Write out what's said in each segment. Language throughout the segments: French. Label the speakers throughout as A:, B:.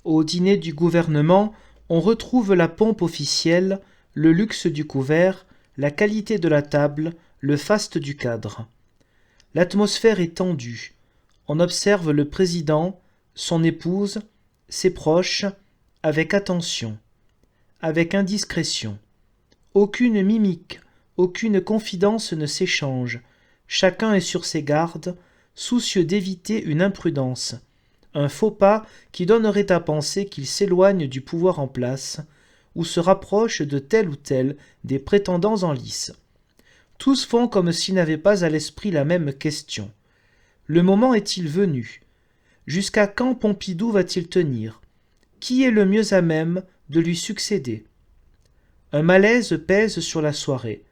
A: Au dîner du gouvernement, on retrouve la pompe officielle, le luxe du couvert, la qualité de la table, le faste du cadre. L'atmosphère est tendue. On observe le président, son épouse, ses proches, avec attention, avec indiscrétion. Aucune mimique, aucune confidence ne s'échange. Chacun est sur ses gardes, soucieux d'éviter une imprudence, un faux pas qui donnerait à penser qu'il s'éloigne du pouvoir en place ou se rapproche de tel ou tel des prétendants en lice. Tous font comme s'ils n'avaient pas à l'esprit la même question. Le moment est-il venu? Jusqu'à quand Pompidou va-t-il tenir? Qui est le mieux à même de lui succéder? Un malaise pèse sur la soirée.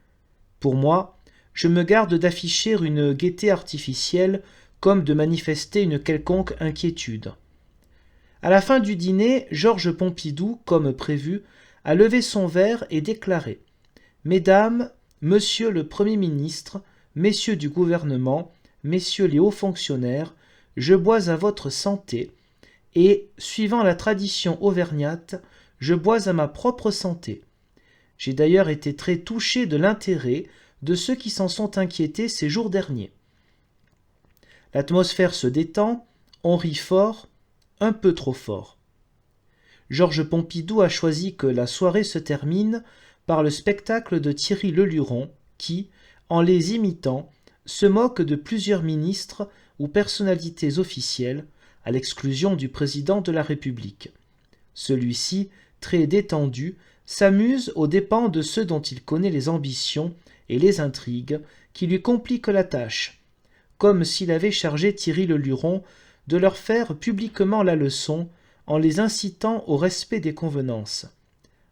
A: Pour moi, je me garde d'afficher une gaieté artificielle comme de manifester une quelconque inquiétude. À la fin du dîner, Georges Pompidou, comme prévu, a levé son verre et déclaré « Mesdames, Monsieur le Premier ministre, Messieurs du gouvernement, Messieurs les hauts fonctionnaires, je bois à votre santé, et, suivant la tradition auvergnate, je bois à ma propre santé. J'ai d'ailleurs été très touché de l'intérêt de ceux qui s'en sont inquiétés ces jours derniers. » L'atmosphère se détend, on rit fort, un peu trop fort. Georges Pompidou a choisi que la soirée se termine par le spectacle de Thierry Leluron qui, en les imitant, se moque de plusieurs ministres ou personnalités officielles, à l'exclusion du président de la République. Celui-ci, très détendu, s'amuse aux dépens de ceux dont il connaît les ambitions et les intrigues qui lui compliquent la tâche, comme s'il avait chargé Thierry Leluron de leur faire publiquement la leçon en les incitant au respect des convenances.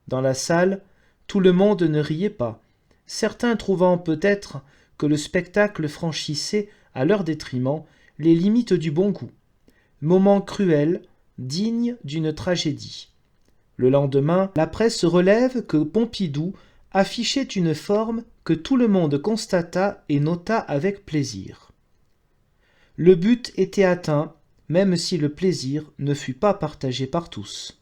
A: Dans la salle, tout le monde ne riait pas, certains trouvant peut-être que le spectacle franchissait, à leur détriment, les limites du bon goût. Moment cruel, digne d'une tragédie. Le lendemain, la presse relève que Pompidou affichait une forme que tout le monde constata et nota avec plaisir. Le but était atteint, même si le plaisir ne fut pas partagé par tous.